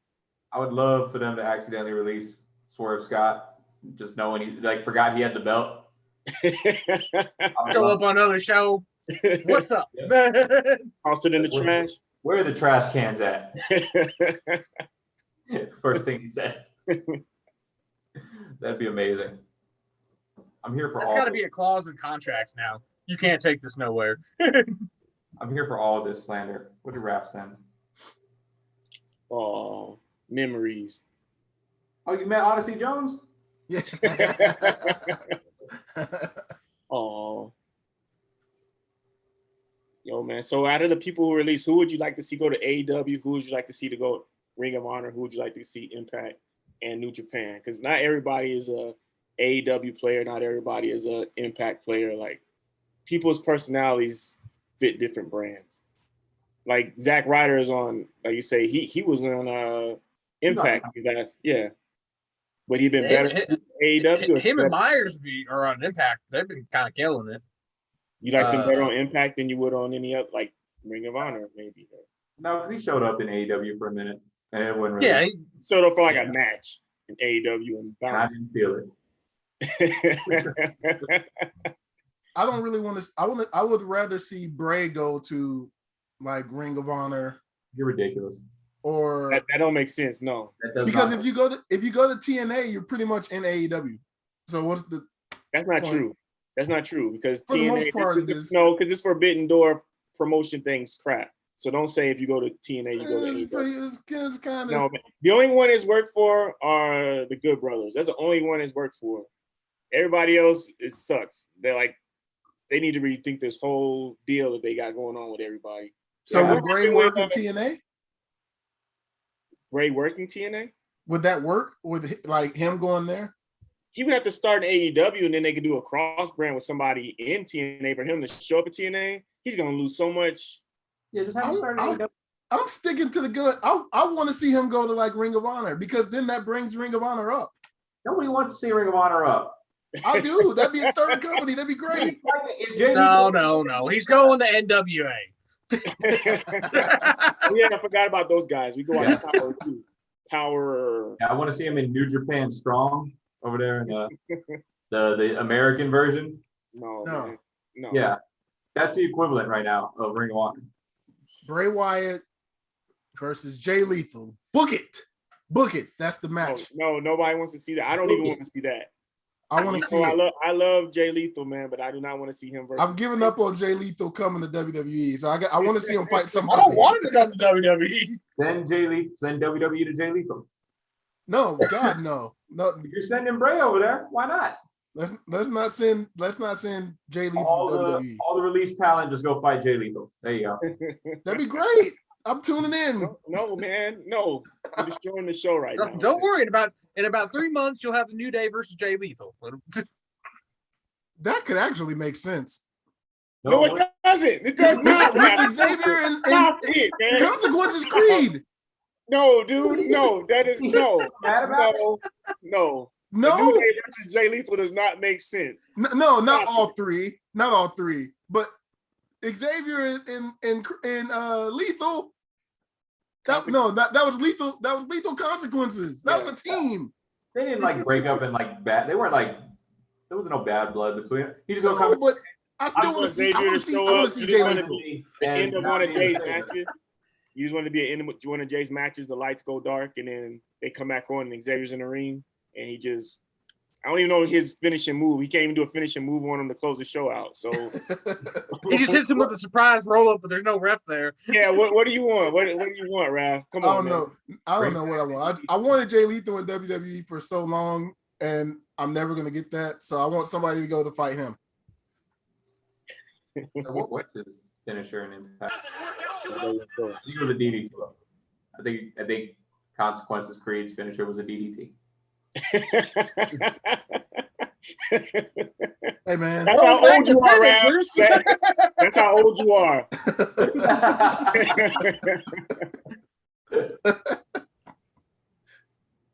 I would love for them to accidentally release Swerve Scott, just knowing he like forgot he had the belt. I would Show love- up on another show. What's up? Toss it in the trash. Where are the trash cans at? First thing he said. That'd be amazing. I'm here for That's all. got to be a clause in contracts now. You can't take this nowhere. I'm here for all this slander. What do raps then? Oh, memories. Oh, you met Odyssey Jones? Yeah. Oh. Yo, man. So out of the people who released, who would you like to see go to AEW? Who would you like to see to go Ring of Honor? Who would you like to see Impact and New Japan? Because not everybody is a AEW player. Not everybody is a Impact player. Like, people's personalities fit different brands. Like Zack Ryder is on, like you say, he was on Impact. Yeah. But he's been better than AEW. Him and Myers are on Impact. They've been kind of killing it. You like them better on Impact than you would on any other, like Ring of Honor, maybe. No, because he showed up in AEW for a minute, and it wasn't really. Yeah, He showed up for like a match in AEW and I bounced. didn't feel it. I don't really want to. I would rather see Bray go to like Ring of Honor You're ridiculous. or that don't make sense. No, That does because not- if you go to TNA, you're pretty much in AEW. So what's the that's not point? true. That's not true because For the TNA, most part, it is. no, because this Forbidden Door promotion thing's crap. So don't say if you go to TNA, you go to It's AEW. pretty, it's kind of No, man. The only one it's worked for are the Good Brothers. That's the only one it's worked for. Everybody else, it sucks. They're like, they need to rethink this whole deal that they got going on with everybody. So Yeah, would Bray work in TNA? Bray working TNA? Would that work with like him going there? He would have to start in AEW and then they could do a cross brand with somebody in TNA for him to show up at TNA. He's gonna lose so much. Yeah, just have him start in AEW. I'm sticking to the good. I want to see him go to like Ring of Honor because then that brings Ring of Honor up. Nobody wants to see Ring of Honor up. I do. That'd be a third company. That'd be great. No. He's going to NWA. Oh, yeah, I forgot about those guys. We go out Power too. Power. Yeah, I want to see him in New Japan Strong over there in the American version. No. No. Man. No. Yeah, that's the equivalent right now of Ring of Honor. Bray Wyatt versus Jay Lethal. Book it. That's the match. No, nobody wants to see that. I don't even want to see that. I want to see it. I love Jay Lethal, man, but I do not want to see him versus. I've given up on Jay Lethal coming to WWE, so I want to see him fight I somebody. don't want him to come to WWE. Send WWE to Jay Lethal. No, God, no. If you're sending Bray over there, why not? Let's not send Jay Lethal All to the WWE. released talent just go fight Jay Lethal. There you go. That'd be great. I'm tuning in. No, man, no. You're destroying the show right now. Don't worry. In about 3 months, you'll have the New Day versus Jay Lethal. That could actually make sense. No, it doesn't. It does not. With Xavier and Stop it, man. Consequences Creed. No, dude. No, that is no. Mad about it? No. The No, New Day versus Jay Lethal does not make sense. no, not all three. Not all three. But Xavier and Lethal. That was lethal. That was Lethal Consequences. That was a team. They didn't like break up and like bad. They weren't like there was no bad blood between them. He just gonna No, come but I still want to see. I want to see. I want to see Jay Lethal. The end of one of Jay's matches. matches. You just want to be at end of one of Jay's matches. The lights go dark and then they come back on and Xavier's in the ring and he just. I don't even know his finishing move. He can't even do a finishing move on him to close the show out. So He just hits him with a surprise roll up, but there's no ref there. yeah, what do you want? What do you want, Raph? Come I on, don't know. I don't know what I want. I wanted Jay Lethal in WWE for so long, and I'm never gonna get that. So I want somebody to go to fight him. What's his finisher and Impact? man. I think it was a DDT. I think Consequences Creed's finisher was a DDT. Hey man, That's how back old to you are, Raph. finishers. That's how old you are.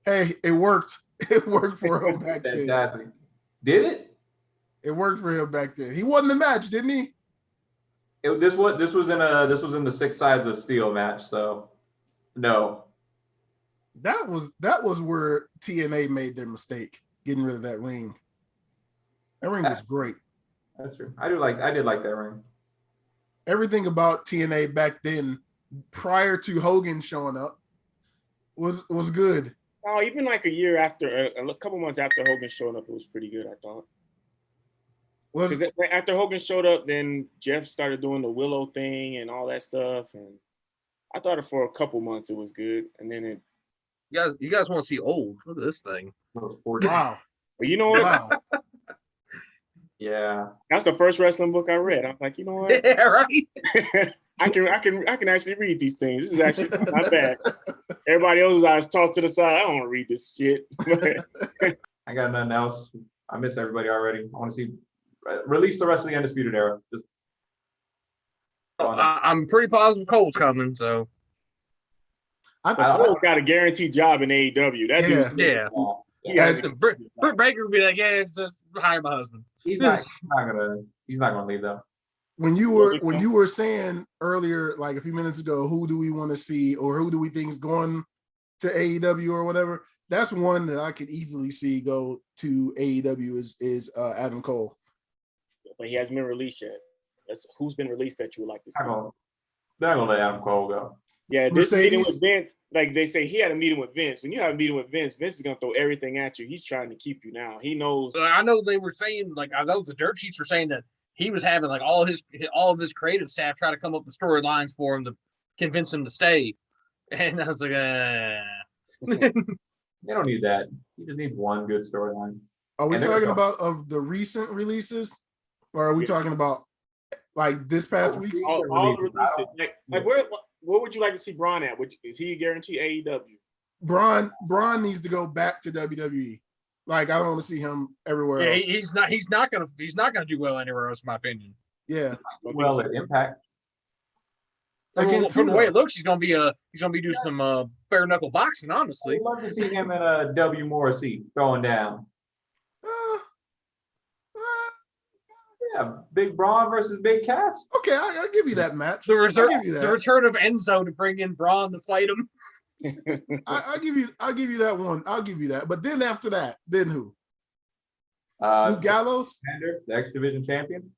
hey, it worked. It worked for him back then. Fantastic. Did it? It worked for him back then. He won the match, didn't he? This was in the Six Sides of Steel match. So no. That was where TNA made their mistake, getting rid of that ring. That ring was great. That's true. I did like that ring. Everything about TNA back then, prior to Hogan showing up, was good. Oh, even like a year after, a couple months after Hogan showed up, it was pretty good. I thought. Was Because after Hogan showed up, then Jeff started doing the Willow thing and all that stuff, and I thought for a couple months it was good, and then it. You guys want to see old? Look at this thing. wow, But you know what? wow. Yeah. That's the first wrestling book I read. I'm like, you know what? Yeah, right. I can actually read these things. This is actually not bad. Everybody else's eyes tossed to the side. I don't want to read this shit. I got nothing else. I miss everybody already. I want to see release the rest of the Undisputed Era. Just I'm pretty positive Cole's coming. So I Cole's got a guaranteed job in AEW. That Yeah. dude's yeah. Yeah, Britt Baker would be like, yeah, it's just hire my husband. he's not gonna leave though. when you were saying earlier, like a few minutes ago, who do we want to see or who do we think is going to AEW or whatever? That's one that I could easily see go to AEW is Adam Cole. but he hasn't been released yet. That's who's been released that you would like to see. They're not gonna let Adam Cole go. Yeah, this meeting Mercedes. with Vince, like they say, he had a meeting with Vince. When you have a meeting with Vince, Vince is gonna throw everything at you. He's trying to keep you now. He knows. I know they were saying, like, I know the dirt sheets were saying that he was having like all of his creative staff try to come up with storylines for him to convince him to stay. And I was like, They don't need that. He just needs one good storyline. Are we And they're talking talking- about of the recent releases, or are we talking about like this past week? all the releases. Like where would you like to see Braun at? Is he guaranteed AEW? Braun needs to go back to WWE. Like I don't want to see him everywhere yeah, else. he's not gonna do well anywhere else, in my opinion. Yeah, Well, at Impact. From the way it looks, he's gonna be doing some bare knuckle boxing. Honestly, I'd love to see him in a W Morrissey throwing down. Yeah, Big Braun versus Big Cass. okay, I'll give you that match. the I'll give you the that. return of Enzo to bring in Braun to fight him. I'll give you that one. I'll give you that. But then after that, then who? Luke Gallows? Commander, the X Division champion.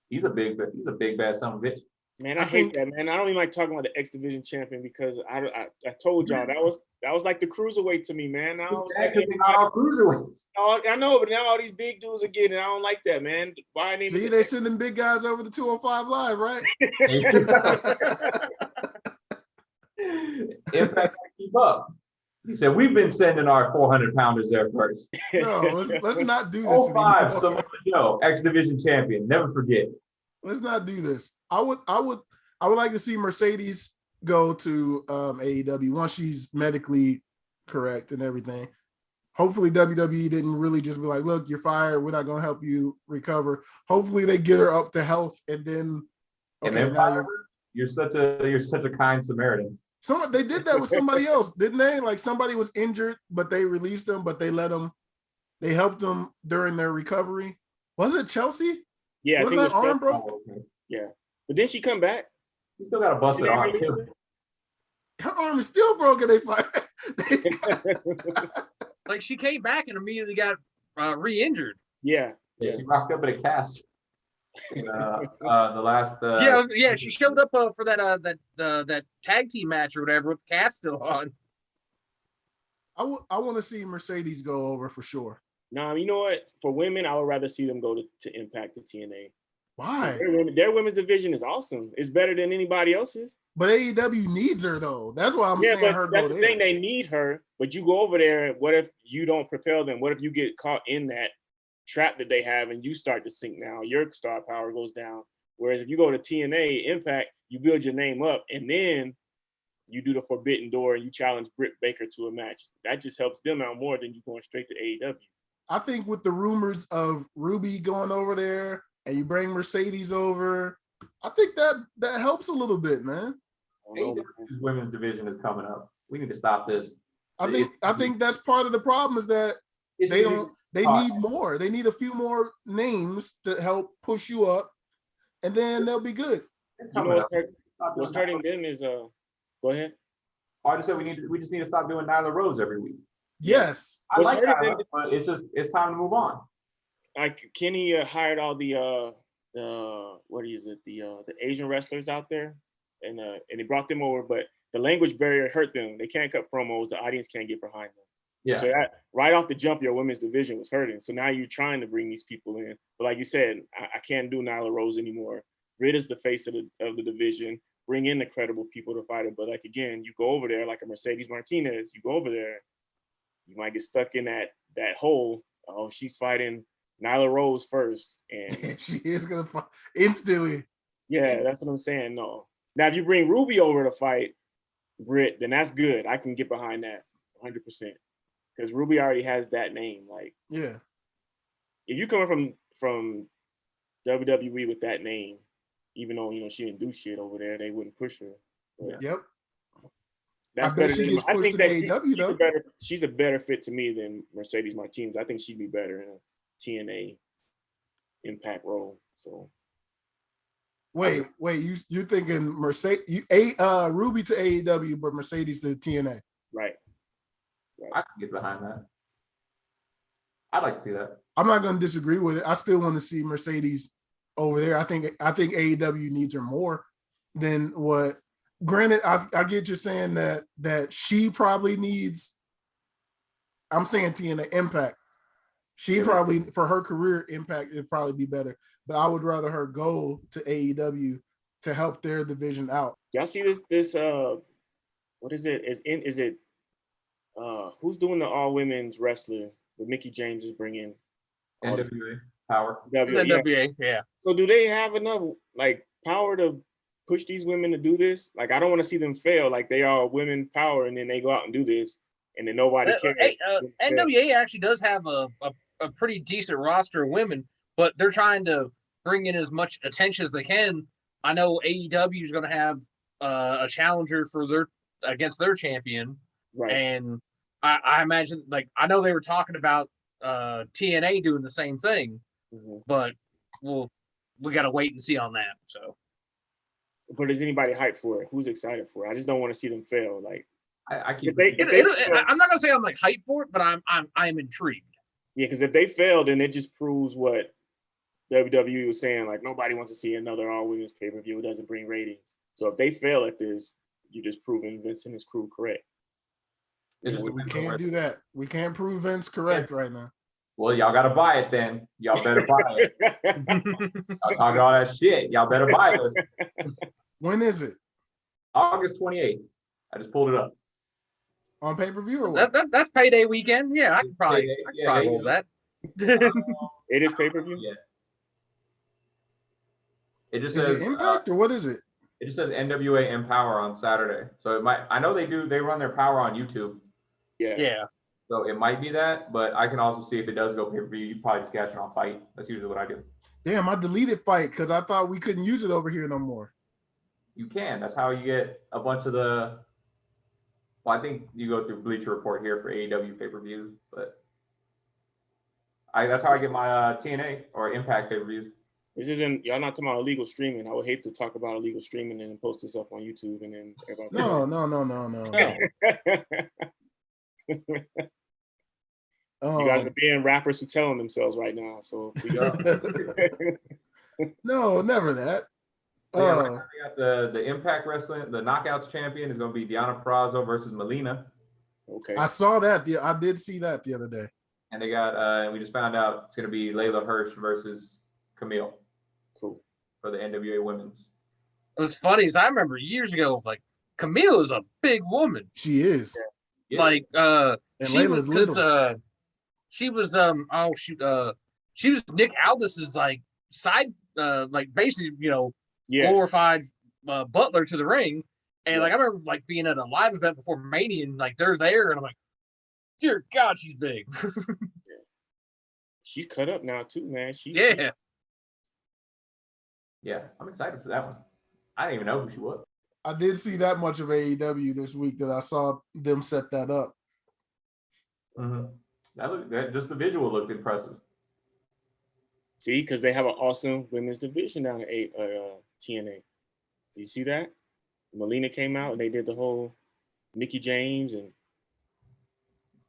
He's a big bad son of a bitch. Man, I hate that, man. I don't even like talking about the X Division champion because I told y'all that was like the cruiserweight to me, man. I was like, Because they're not all cruiserweights. I know, but now all these big dudes are getting it. I don't like that, man. Why I need See, they sending big guys over to 205 Live, right? Impact can't keep up. He said, we've been sending our 400-pounders there first. No, let's not do this. 05, anymore. Samoa Joe, X Division champion. Never forget. Let's not do this. I would like to see Mercedes go to AEW once she's medically correct and everything. Hopefully WWE didn't really just be like, look, you're fired. We're not going to help you recover. Hopefully they get her up to health and then now You're such a kind Samaritan. they did that with somebody else, didn't they? Like somebody was injured, but they released them, but they helped them during their recovery. Was it Chelsea? Yeah, Was I think that arm broke? Oh, okay. Yeah, but then she come back. You still got a busted arm too. Her arm is still broken. They fired. Like she came back and immediately got re-injured. Yeah. She rocked up in a cast. The last. Yeah. She showed up for that tag team match or whatever with the cast still on. I want to see Mercedes go over for sure. No, you know what? For women, I would rather see them go to Impact to TNA. Why? Their women's division is awesome. It's better than anybody else's. But AEW needs her though. That's why I'm saying but her that's go the there. thing. They need her, but you go over there. What if you don't propel them? What if you get caught in that trap that they have and you start to sink now? Your star power goes down. Whereas if you go to TNA Impact, you build your name up, and then you do the Forbidden Door and you challenge Britt Baker to a match. That just helps them out more than you going straight to AEW. I think with the rumors of Ruby going over there and you bring Mercedes over, I think that helps a little bit, man. AEW's women's division is coming up. We need to stop this. I think that's part of the problem is that they need more. They need a few more names to help push you up, and then they'll be good. You know what's hurting them is go ahead. I just said we just need to stop doing Nyla Rose every week. Yes. I What's like hurting Nyla, but it's time to move on. Like Kenny hired all the Asian wrestlers out there, and he brought them over, but the language barrier hurt them. They can't cut promos. The audience can't get behind them. Yeah. So that right off the jump, your women's division was hurting. So now you're trying to bring these people in. But like you said, I can't do Nyla Rose anymore. Rid is the face of the division. Bring in the credible people to fight it. But like again, you go over there like a Mercedes Martinez. You go over there, you might get stuck in that hole. Oh, she's fighting Nyla Rose first, and She is gonna fight instantly. yeah, that's what I'm saying. No, now if you bring Ruby over to fight Britt, then that's good. I can get behind that 100%. Because Ruby already has that name. Like, Yeah. if you coming from WWE with that name, even though she didn't do shit over there, they wouldn't push her. But Yep. that's I bet better she than gets I pushed think to that AEW though. she's a better fit to me than Mercedes Martinez. I think she'd be better in a TNA Impact role. So Wait, you're thinking Mercedes Ruby to AEW, but Mercedes to TNA. right. I can get behind that. I'd like to see that. I'm not gonna disagree with it. I still want to see Mercedes over there. I think AEW needs her more than what. Granted, I get you saying that she probably needs. I'm saying TNA Impact. She probably, for her career Impact, it'd probably be better. But I would rather her go to AEW to help their division out. Y'all see this what is it? Is it who's doing the all women's wrestler that Mickey James is bringing? NWA Power. NWA, yeah. So do they have enough like power to push these women to do this? Like, I don't want to see them fail. Like, they are women power, and then they go out and do this, and then nobody cares. NWA actually does have a pretty decent roster of women, but they're trying to bring in as much attention as they can. I know AEW is going to have a challenger for against their champion, Right. and I imagine, like, I know they were talking about TNA doing the same thing, but we got to wait and see on that. So, but is anybody hyped for it? Who's excited for it? I just don't want to see them fail. Like, I keep. I'm not gonna say I'm like hyped for it, but I'm intrigued. Yeah, because if they fail, then it just proves what WWE was saying. Like, nobody wants to see another all women's pay per view. It doesn't bring ratings. So if they fail at this, you just proving Vince and his crew correct. We can't do that. We can't prove Vince correct right now. Well, y'all gotta buy it then. Y'all better buy it. Y'all talking all that shit. Y'all better buy this. When is it? August 28th. I just pulled it up. On pay-per-view or what? That's payday weekend. Yeah, I can probably roll that. It is pay-per-view? Yeah. It just Is says it Impact or what is it? It just says NWA Empower on Saturday. So it might, I know they run their power on YouTube. Yeah. So it might be that, but I can also see if it does go pay-per-view, you probably just catch it on Fight. That's usually what I do. Damn, I deleted Fight because I thought we couldn't use it over here no more. You can. That's how you get a bunch of the. Well, I think you go through Bleacher Report here for AEW pay-per-views, but that's how I get my TNA or Impact pay-per-views. This isn't. Y'all not talking about illegal streaming. I would hate to talk about illegal streaming and then post this up on YouTube and then everybody. No. You guys are being rappers who telling themselves right now. So we got. No, never that. Right now we got the Impact Wrestling, the Knockouts champion is going to be Deonna Purrazzo versus Melina. Okay. I saw that. I did see that the other day. And they got, we just found out it's going to be Layla Hirsch versus Camille. Cool. For the NWA Women's. It was funny, as I remember years ago, like, Camille is a big woman. She is. Yeah. Like, and Layla's little. She was she was Nick Aldis's like side like basically, glorified butler to the ring. And like I remember like being at a live event before Mania and like they're there and I'm like, dear God, she's big. She's cut up now too, man. Yeah, I'm excited for that one. I didn't even know who she was. I did see that much of AEW this week that I saw them set that up. Mm-hmm. Just the visual looked impressive. See, because they have an awesome women's division down at TNA. Did you see that? Melina came out and they did the whole Mickey James and.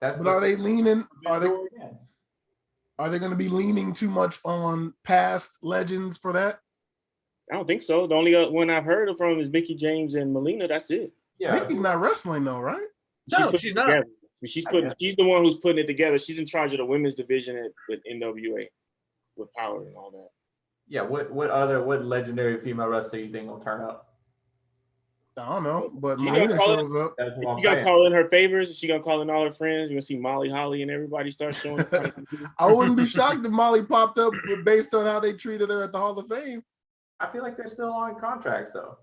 Are they leaning? Are they going to be leaning too much on past legends for that? I don't think so. The only one I've heard from is Mickey James and Melina. That's it. Yeah, Mickey's not wrestling though, right? No, she's not. She's the one who's putting it together. She's in charge of the women's division with NWA, with Power and all that. Yeah. What legendary female wrestler you think will turn up? I don't know, but She Melina gonna call shows up. That's what I'm She gonna saying. call in her favors. She gonna call in all her friends. You're gonna see Molly Holly and everybody start showing up. I wouldn't be shocked if Molly popped up based on how they treated her at the Hall of Fame. I feel like they're still on contracts though.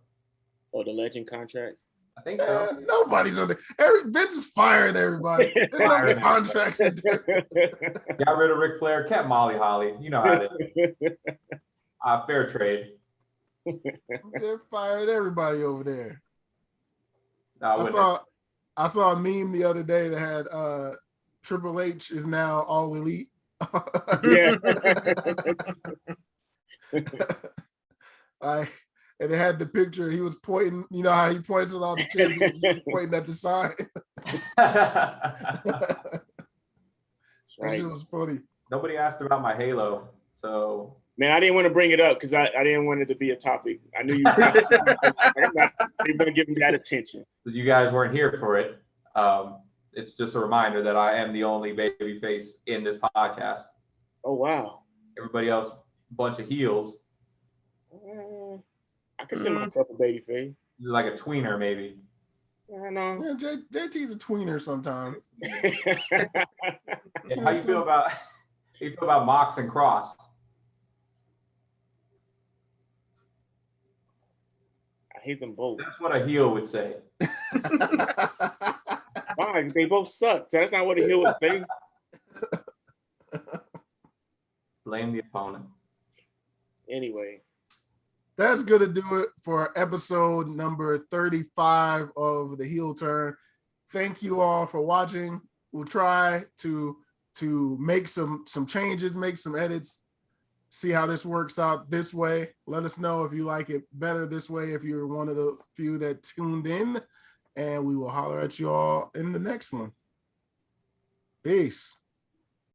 Or the legend contract. I think so. Nobody's on there. Vince is firing everybody. There's no Firing contracts. in there. Got rid of Ric Flair, kept Molly Holly. You know how it is. Fair trade. They're firing everybody over there. No, I wouldn't. I saw a meme the other day that had Triple H is now all elite. Yeah. And it had the picture. He was pointing. You know how he points at all the champions. He was pointing at the sign. That Right. shit was funny. Nobody asked about my Halo, so Man, I didn't want to bring it up because I didn't want it to be a topic. I knew you were going to give me that attention. you guys weren't here for it. It's just a reminder that I am the only baby face in this podcast. Oh, wow. Everybody else, bunch of heels. I consider myself a babyface. Like a tweener, maybe. I know. Yeah, JT's a tweener sometimes. How you feel about Mox and Cross? I hate them both. That's what a heel would say. Why? They both suck. That's not what a heel would say. Blame the opponent. Anyway. That's going to do it for episode number 35 of The Heel Turn. Thank you all for watching. We'll try to make some changes, make some edits, see how this works out this way. Let us know if you like it better this way, if you're one of the few that tuned in, and we will holler at you all in the next one. Peace.